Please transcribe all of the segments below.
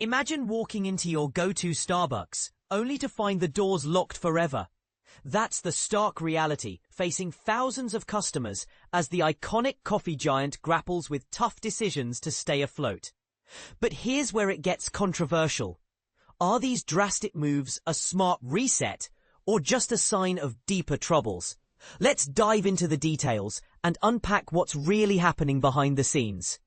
Imagine walking into your go-to Starbucks, only to find the doors locked forever. That's the stark reality facing thousands of customers as the iconic coffee giant grapples with tough decisions to stay afloat. But here's where it gets controversial. Are these drastic moves a smart reset, or just a sign of deeper troubles? Let's dive into the details and unpack what's really happening behind the scenes.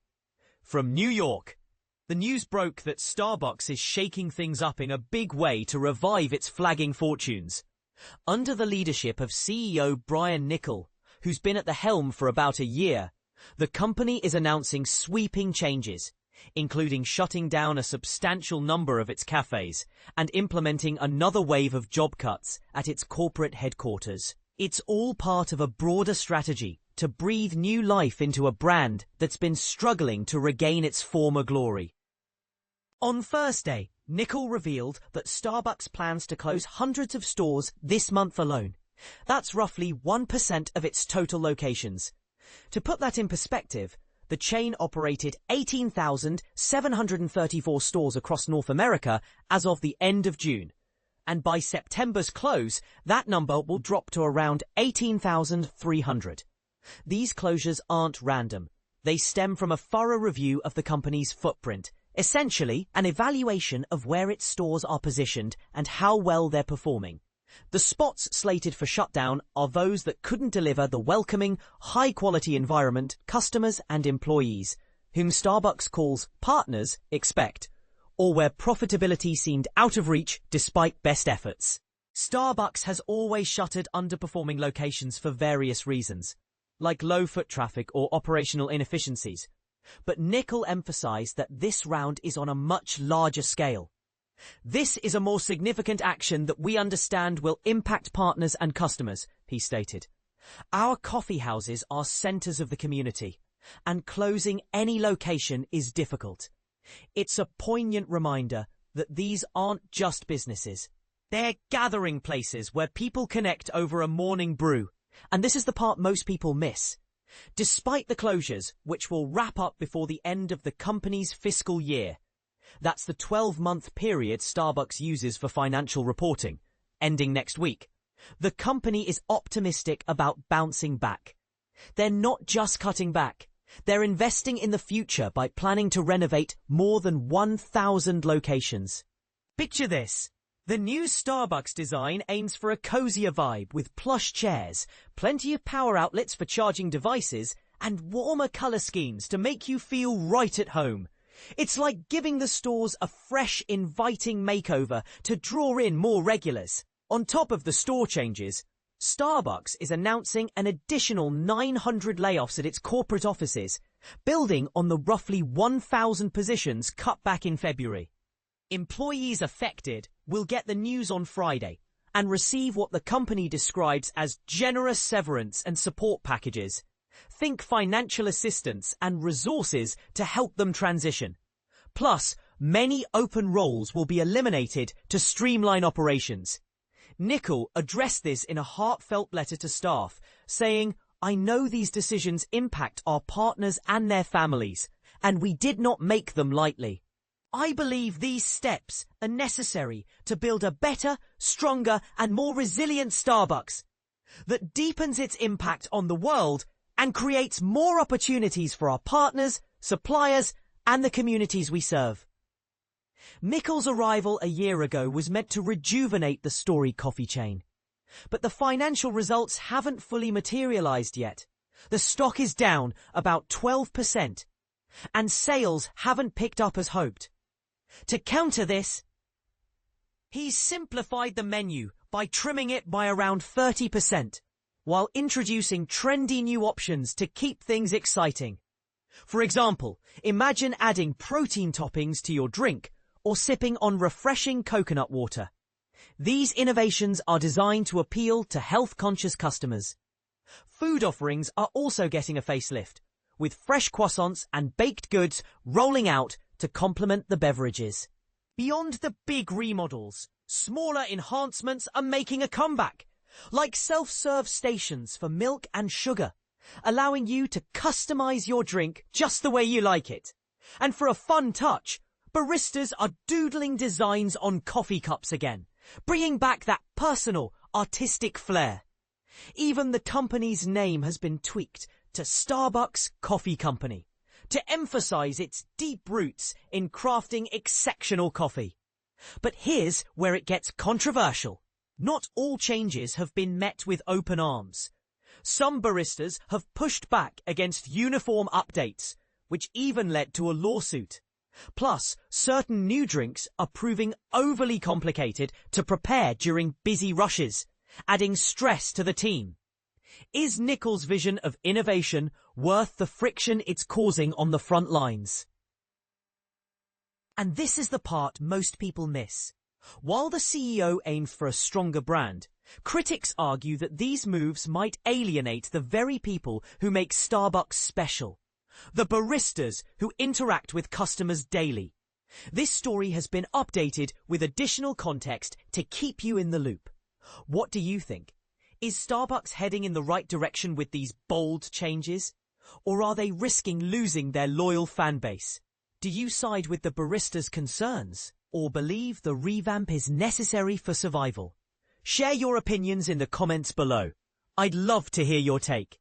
From New York, the news broke that Starbucks is shaking things up in a big way to revive its flagging fortunes. Under the leadership of CEO Brian Niccol, who's been at the helm for about a year, the company is announcing sweeping changes, including shutting down a substantial number of its cafes and implementing another wave of job cuts at its corporate headquarters. It's all part of a broader strategy to breathe new life into a brand that's been struggling to regain its former glory. On Thursday, Niccol revealed that Starbucks plans to close hundreds of stores this month alone. That's roughly 1% of its total locations. To put that in perspective, the chain operated 18,734 stores across North America as of the end of June. And by September's close, that number will drop to around 18,300. These closures aren't random. They stem from a thorough review of the company's footprint, essentially an evaluation of where its stores are positioned and how well they're performing. The spots slated for shutdown are those that couldn't deliver the welcoming, high-quality environment customers and employees, whom Starbucks calls partners, expect, or where profitability seemed out of reach despite best efforts. Starbucks has always shuttered underperforming locations for various reasons, like low foot traffic or operational inefficiencies. But Niccol emphasized that this round is on a much larger scale. This is a more significant action that we understand will impact partners and customers, he stated. Our coffee houses are centers of the community, and closing any location is difficult. It's a poignant reminder that these aren't just businesses. They're gathering places where people connect over a morning brew, and this is the part most people miss. Despite the closures, which will wrap up before the end of the company's fiscal year, that's the 12-month period Starbucks uses for financial reporting, ending next week, the company is optimistic about bouncing back. They're not just cutting back. They're investing in the future by planning to renovate more than 1,000 locations. Picture this. The new Starbucks design aims for a cozier vibe with plush chairs, plenty of power outlets for charging devices, and warmer color schemes to make you feel right at home. It's like giving the stores a fresh, inviting makeover to draw in more regulars. On top of the store changes, Starbucks is announcing an additional 900 layoffs at its corporate offices, building on the roughly 1,000 positions cut back in February. Employees affected will get the news on Friday and receive what the company describes as generous severance and support packages. Think financial assistance and resources to help them transition. Plus, many open roles will be eliminated to streamline operations. Niccol addressed this in a heartfelt letter to staff, saying, "I know these decisions impact our partners and their families, and we did not make them lightly. I believe these steps are necessary to build a better, stronger, and more resilient Starbucks that deepens its impact on the world and creates more opportunities for our partners, suppliers, and the communities we serve." Niccol's arrival a year ago was meant to rejuvenate the storied coffee chain. But the financial results haven't fully materialized yet. The stock is down about 12%, and sales haven't picked up as hoped. To counter this, he's simplified the menu by trimming it by around 30%, while introducing trendy new options to keep things exciting. For example, imagine adding protein toppings to your drink or sipping on refreshing coconut water. These innovations are designed to appeal to health-conscious customers. Food offerings are also getting a facelift, with fresh croissants and baked goods rolling out to complement the beverages. Beyond the big remodels, smaller enhancements are making a comeback, like self-serve stations for milk and sugar, allowing you to customize your drink just the way you like it. And for a fun touch, Baristas are doodling designs on coffee cups again, bringing back that personal, artistic flair. Even the company's name has been tweaked to Starbucks Coffee Company to emphasize its deep roots in crafting exceptional coffee. But here's where it gets controversial. Not all changes have been met with open arms. Some baristas have pushed back against uniform updates, which even led to a lawsuit. Plus, certain new drinks are proving overly complicated to prepare during busy rushes, adding stress to the team. Is Niccol's vision of innovation worth the friction it's causing on the front lines? And this is the part most people miss. While the CEO aims for a stronger brand, critics argue that these moves might alienate the very people who make Starbucks special. The baristas who interact with customers daily. This story has been updated with additional context to keep you in the loop. What do you think? Is Starbucks heading in the right direction with these bold changes? Or are they risking losing their loyal fan base? Do you side with the baristas' concerns or believe the revamp is necessary for survival? Share your opinions in the comments below. I'd love to hear your take.